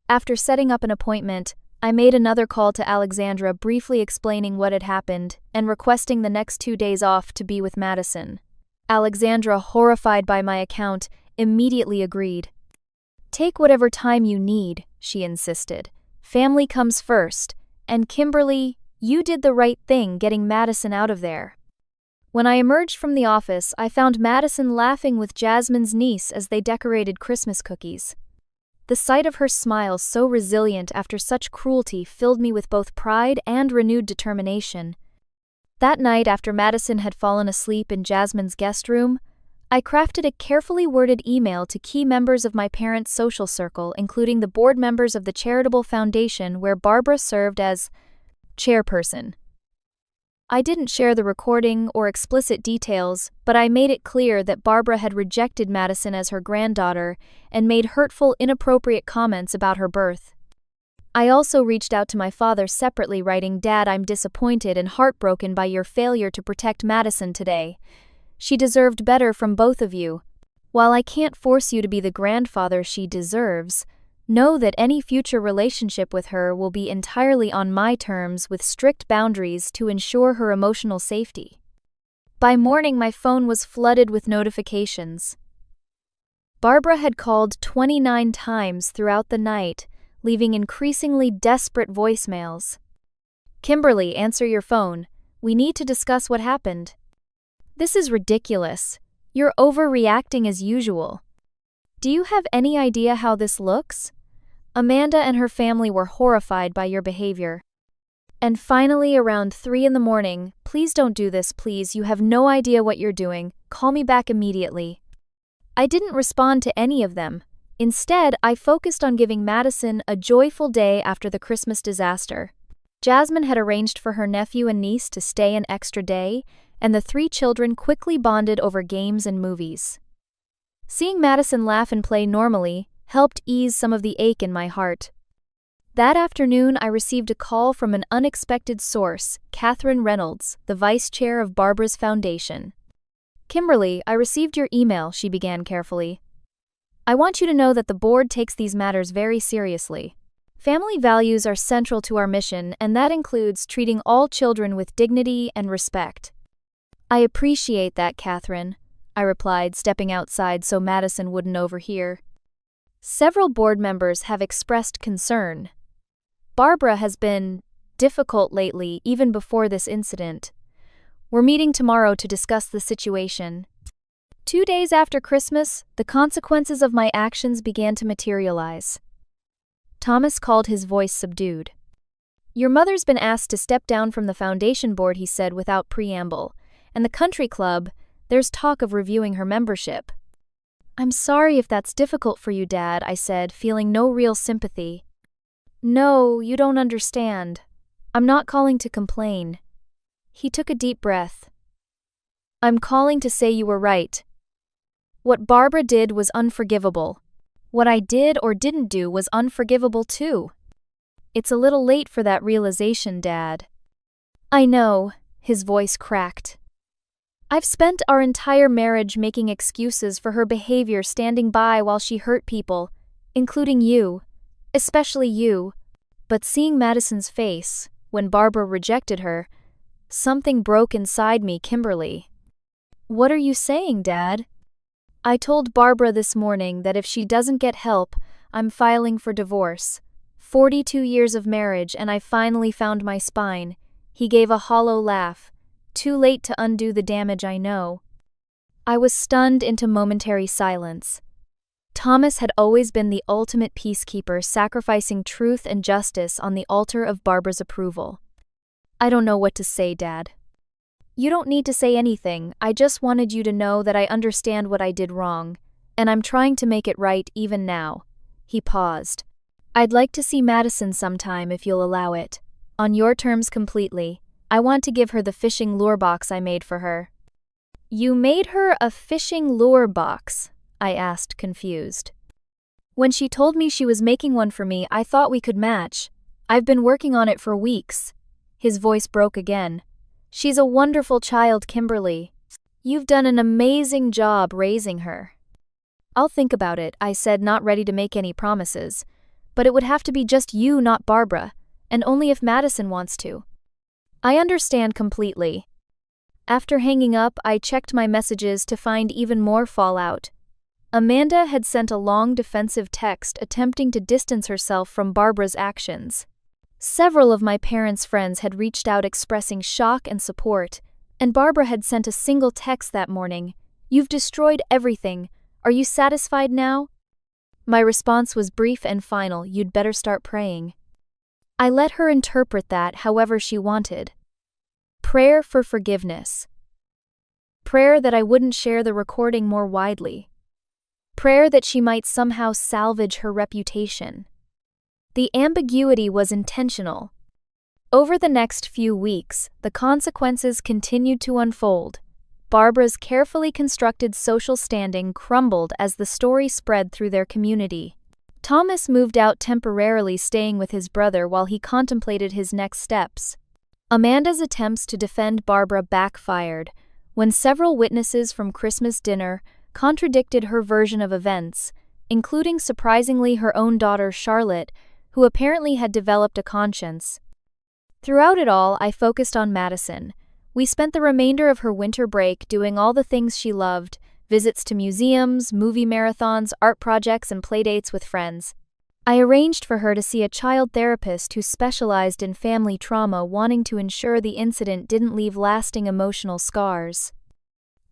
After setting up an appointment, I made another call to Alexandra, briefly explaining what had happened and requesting the next 2 days off to be with Madison. Alexandra, horrified by my account, immediately agreed. "Take whatever time you need," she insisted. "Family comes first, and Kimberly, you did the right thing getting Madison out of there." When I emerged from the office, I found Madison laughing with Jasmine's niece as they decorated Christmas cookies. The sight of her smile, so resilient after such cruelty, filled me with both pride and renewed determination. That night, after Madison had fallen asleep in Jasmine's guest room, I crafted a carefully worded email to key members of my parents' social circle, including the board members of the charitable foundation where Barbara served as chairperson. I didn't share the recording or explicit details, but I made it clear that Barbara had rejected Madison as her granddaughter and made hurtful, inappropriate comments about her birth. I also reached out to my father separately, writing, "Dad, I'm disappointed and heartbroken by your failure to protect Madison today. She deserved better from both of you. While I can't force you to be the grandfather she deserves, know that any future relationship with her will be entirely on my terms with strict boundaries to ensure her emotional safety." By morning, my phone was flooded with notifications. Barbara had called 29 times throughout the night, leaving increasingly desperate voicemails. "Kimberly, answer your phone. We need to discuss what happened." "This is ridiculous. You're overreacting as usual." "Do you have any idea how this looks? Amanda and her family were horrified by your behavior." And finally, around 3 in the morning, "Please please don't do this, please. You have no idea what you're doing. Call me back immediately." I didn't respond to any of them. Instead, I focused on giving Madison a joyful day after the Christmas disaster. Jasmine had arranged for her nephew and niece to stay an extra day, and the three children quickly bonded over games and movies. Seeing Madison laugh and play normally helped ease some of the ache in my heart. That afternoon, I received a call from an unexpected source, Catherine Reynolds, the vice chair of Barbara's foundation. "Kimberly, I received your email," she began carefully. "I want you to know that the board takes these matters very seriously. Family values are central to our mission, and that includes treating all children with dignity and respect." "I appreciate that, Catherine," I replied, stepping outside so Madison wouldn't overhear. "Several board members have expressed concern. Barbara has been difficult lately, even before this incident. We're meeting tomorrow to discuss the situation." 2 days after Christmas, the consequences of my actions began to materialize. Thomas called, his voice subdued. "Your mother's been asked to step down from the foundation board," he said without preamble, "and the country club, there's talk of reviewing her membership." "I'm sorry if that's difficult for you, Dad," I said, feeling no real sympathy. "No, you don't understand. I'm not calling to complain." He took a deep breath. "I'm calling to say you were right. What Barbara did was unforgivable. What I did or didn't do was unforgivable too. It's a little late for that realization, Dad." "I know," his voice cracked. "I've spent our entire marriage making excuses for her behavior, standing by while she hurt people, including you, especially you. But seeing Madison's face, when Barbara rejected her, something broke inside me, Kimberly." "What are you saying, Dad?" "I told Barbara this morning that if she doesn't get help, I'm filing for divorce. 42 years of marriage and I finally found my spine." He gave a hollow laugh. "Too late to undo the damage, I know." I was stunned into momentary silence. Thomas had always been the ultimate peacekeeper, sacrificing truth and justice on the altar of Barbara's approval. "I don't know what to say, Dad." "You don't need to say anything. I just wanted you to know that I understand what I did wrong, and I'm trying to make it right even now." He paused. "I'd like to see Madison sometime if you'll allow it. On your terms completely. I want to give her the fishing lure box I made for her." "You made her a fishing lure box?" I asked, confused. "When she told me she was making one for me, I thought we could match. I've been working on it for weeks." His voice broke again. "She's a wonderful child, Kimberly. You've done an amazing job raising her." "I'll think about it," I said, not ready to make any promises. "But it would have to be just you, not Barbara, and only if Madison wants to." "I understand completely." After hanging up, I checked my messages to find even more fallout. Amanda had sent a long defensive text attempting to distance herself from Barbara's actions. Several of my parents' friends had reached out expressing shock and support, and Barbara had sent a single text that morning. "You've destroyed everything. Are you satisfied now?" My response was brief and final: "You'd better start praying." I let her interpret that however she wanted. Prayer for forgiveness. Prayer that I wouldn't share the recording more widely. Prayer that she might somehow salvage her reputation. The ambiguity was intentional. Over the next few weeks, the consequences continued to unfold. Barbara's carefully constructed social standing crumbled as the story spread through their community. Thomas moved out temporarily, staying with his brother while he contemplated his next steps. Amanda's attempts to defend Barbara backfired when several witnesses from Christmas dinner contradicted her version of events, including surprisingly her own daughter Charlotte, who apparently had developed a conscience. Throughout it all, I focused on Madison. We spent the remainder of her winter break doing all the things she loved: visits to museums, movie marathons, art projects, and playdates with friends. I arranged for her to see a child therapist who specialized in family trauma, wanting to ensure the incident didn't leave lasting emotional scars.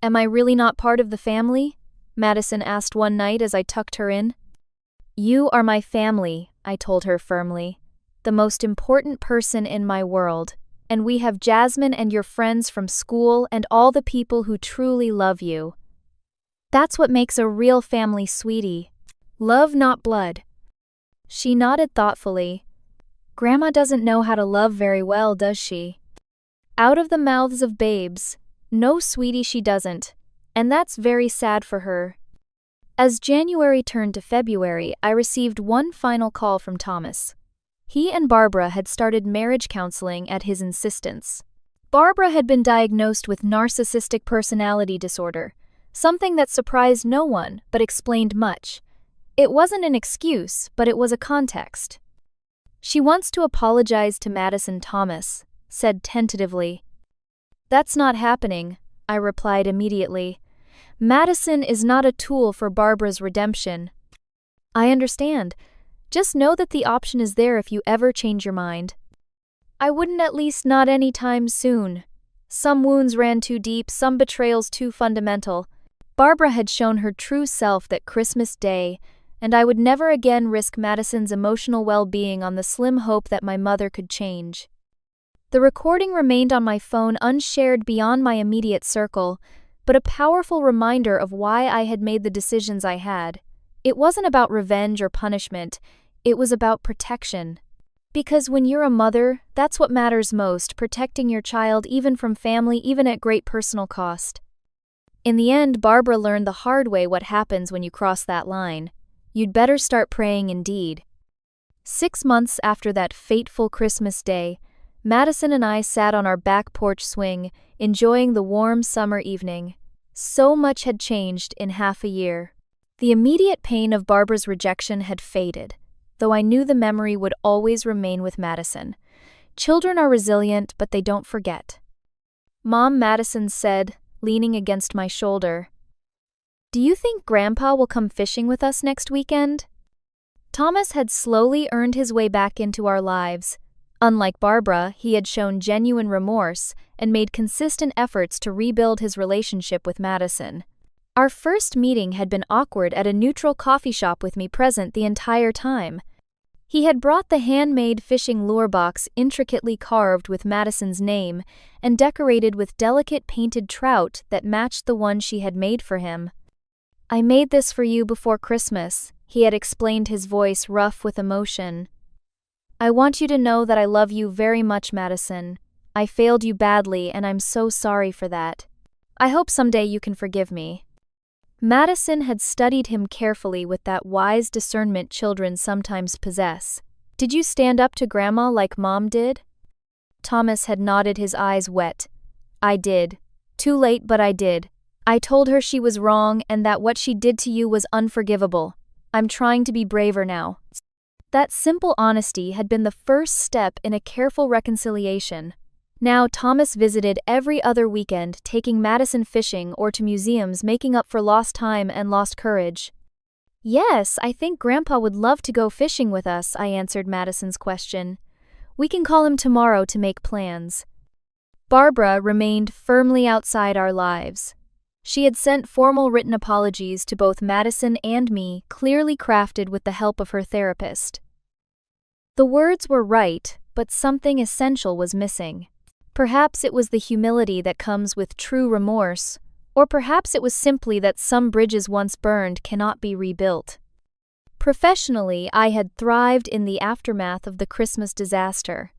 "Am I really not part of the family?" Madison asked one night as I tucked her in. "You are my family," I told her firmly. "The most important person in my world. And we have Jasmine and your friends from school and all the people who truly love you. That's what makes a real family, sweetie. Love, not blood. She nodded thoughtfully. Grandma doesn't know how to love very well, does she? Out of the mouths of babes. No, sweetie, she doesn't. And that's very sad for her. As January turned to February, I received one final call from Thomas. He and Barbara had started marriage counseling at his insistence. Barbara had been diagnosed with narcissistic personality disorder, something that surprised no one but explained much. It wasn't an excuse, but it was a context. She wants to apologize to Madison, Thomas said tentatively. That's not happening, I replied immediately. Madison is not a tool for Barbara's redemption. I understand. Just know that the option is there if you ever change your mind. I wouldn't, at least not any time soon. Some wounds ran too deep, some betrayals too fundamental. Barbara had shown her true self that Christmas Day, and I would never again risk Madison's emotional well-being on the slim hope that my mother could change. The recording remained on my phone unshared beyond my immediate circle, but a powerful reminder of why I had made the decisions I had. It wasn't about revenge or punishment, it was about protection. Because when you're a mother, that's what matters most, protecting your child even from family, even at great personal cost. In the end, Barbara learned the hard way what happens when you cross that line. You'd better start praying indeed. 6 months after that fateful Christmas Day, Madison and I sat on our back porch swing, enjoying the warm summer evening. So much had changed in half a year. The immediate pain of Barbara's rejection had faded, though I knew the memory would always remain with Madison. Children are resilient, but they don't forget. Mom, Madison said, leaning against my shoulder. Do you think Grandpa will come fishing with us next weekend? Thomas had slowly earned his way back into our lives. Unlike Barbara, he had shown genuine remorse and made consistent efforts to rebuild his relationship with Madison. Our first meeting had been awkward at a neutral coffee shop with me present the entire time. He had brought the handmade fishing lure box intricately carved with Madison's name and decorated with delicate painted trout that matched the one she had made for him. I made this for you before Christmas, he had explained, his voice rough with emotion. I want you to know that I love you very much, Madison. I failed you badly, and I'm so sorry for that. I hope someday you can forgive me. Madison had studied him carefully with that wise discernment children sometimes possess. Did you stand up to Grandma like Mom did? Thomas had nodded, his eyes wet. I did. Too late, but I did. I told her she was wrong and that what she did to you was unforgivable. I'm trying to be braver now. That simple honesty had been the first step in a careful reconciliation. Now Thomas visited every other weekend, taking Madison fishing or to museums, making up for lost time and lost courage. Yes, I think Grandpa would love to go fishing with us, I answered Madison's question. We can call him tomorrow to make plans. Barbara remained firmly outside our lives. She had sent formal written apologies to both Madison and me, clearly crafted with the help of her therapist. The words were right, but something essential was missing. Perhaps it was the humility that comes with true remorse, or perhaps it was simply that some bridges once burned cannot be rebuilt. Professionally, I had thrived in the aftermath of the Christmas disaster.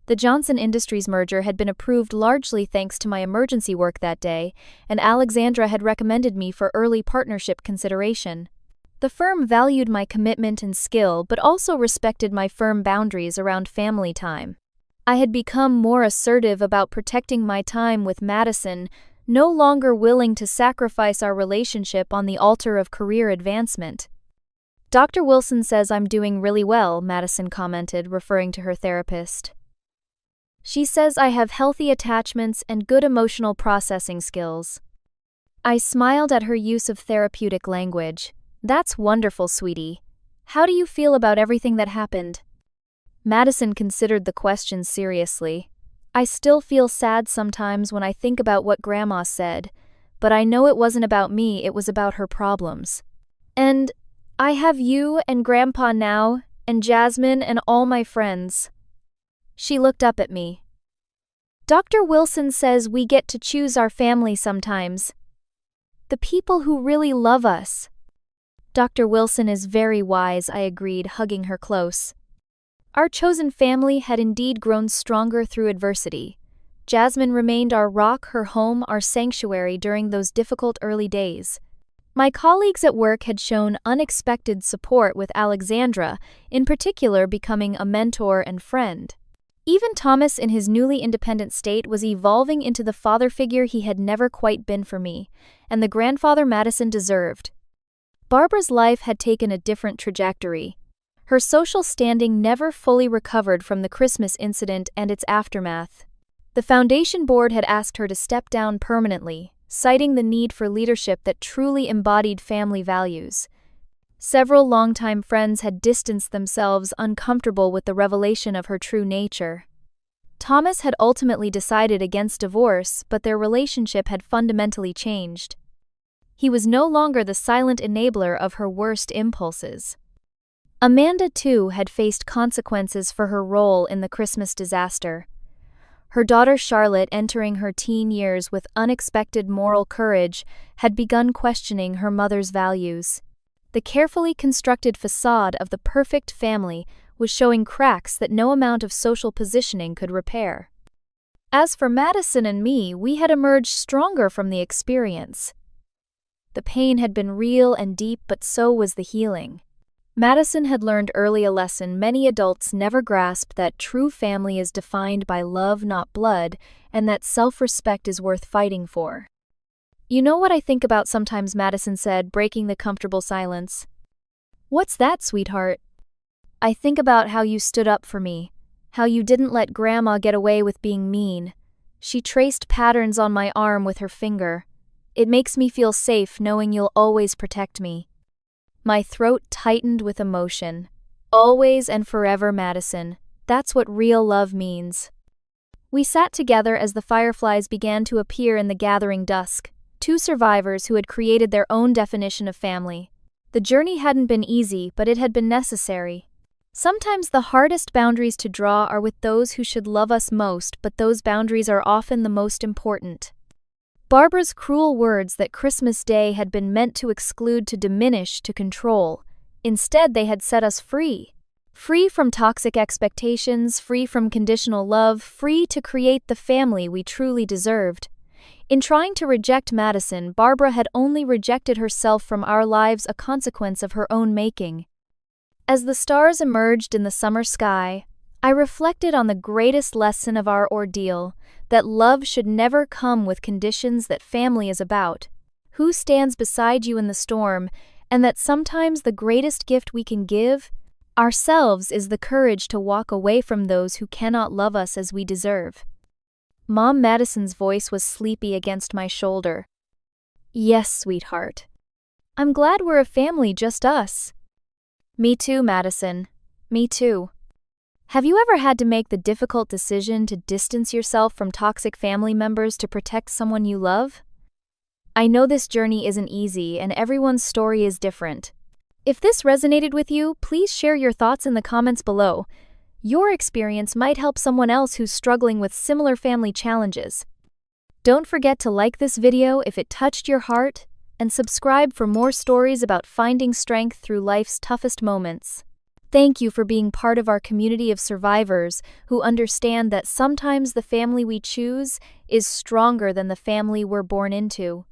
The Johnson Industries merger had been approved largely thanks to my emergency work that day, and Alexandra had recommended me for early partnership consideration. The firm valued my commitment and skill, but also respected my firm boundaries around family time. I had become more assertive about protecting my time with Madison, no longer willing to sacrifice our relationship on the altar of career advancement. Dr. Wilson says I'm doing really well, Madison commented, referring to her therapist. She says I have healthy attachments and good emotional processing skills. I smiled at her use of therapeutic language. That's wonderful, sweetie. How do you feel about everything that happened? Madison considered the question seriously. I still feel sad sometimes when I think about what Grandma said, but I know it wasn't about me, it was about her problems. And I have you and Grandpa now, and Jasmine and all my friends. She looked up at me. Dr. Wilson says we get to choose our family sometimes. The people who really love us. Dr. Wilson is very wise, I agreed, hugging her close. Our chosen family had indeed grown stronger through adversity. Jasmine remained our rock, her home, our sanctuary during those difficult early days. My colleagues at work had shown unexpected support, with Alexandra, in particular, becoming a mentor and friend. Even Thomas, in his newly independent state, was evolving into the father figure he had never quite been for me, and the grandfather Madison deserved. Barbara's life had taken a different trajectory. Her social standing never fully recovered from the Christmas incident and its aftermath. The foundation board had asked her to step down permanently, citing the need for leadership that truly embodied family values. Several longtime friends had distanced themselves, uncomfortable with the revelation of her true nature. Thomas had ultimately decided against divorce, but their relationship had fundamentally changed. He was no longer the silent enabler of her worst impulses. Amanda, too, had faced consequences for her role in the Christmas disaster. Her daughter Charlotte, entering her teen years with unexpected moral courage, had begun questioning her mother's values. The carefully constructed facade of the perfect family was showing cracks that no amount of social positioning could repair. As for Madison and me, we had emerged stronger from the experience. The pain had been real and deep, but so was the healing. Madison had learned early a lesson many adults never grasp: that true family is defined by love, not blood, and that self-respect is worth fighting for. "You know what I think about sometimes," Madison said, breaking the comfortable silence. "What's that, sweetheart?" "I think about how you stood up for me, how you didn't let Grandma get away with being mean." She traced patterns on my arm with her finger. "It makes me feel safe knowing you'll always protect me." My throat tightened with emotion. Always and forever, Madison. That's what real love means. We sat together as the fireflies began to appear in the gathering dusk. Two survivors who had created their own definition of family. The journey hadn't been easy, but it had been necessary. Sometimes the hardest boundaries to draw are with those who should love us most, but those boundaries are often the most important. Barbara's cruel words that Christmas Day had been meant to exclude, to diminish, to control. Instead, they had set us free. Free from toxic expectations, free from conditional love, free to create the family we truly deserved. In trying to reject Madison, Barbara had only rejected herself from our lives, a consequence of her own making. As the stars emerged in the summer sky, I reflected on the greatest lesson of our ordeal, that love should never come with conditions, that family is about who stands beside you in the storm, and that sometimes the greatest gift we can give ourselves is the courage to walk away from those who cannot love us as we deserve. Mom Madison's voice was sleepy against my shoulder. "Yes, sweetheart. I'm glad we're a family, just us." "Me too, Madison. Me too." Have you ever had to make the difficult decision to distance yourself from toxic family members to protect someone you love? I know this journey isn't easy, and everyone's story is different. If this resonated with you, please share your thoughts in the comments below. Your experience might help someone else who's struggling with similar family challenges. Don't forget to like this video if it touched your heart, and subscribe for more stories about finding strength through life's toughest moments. Thank you for being part of our community of survivors who understand that sometimes the family we choose is stronger than the family we're born into.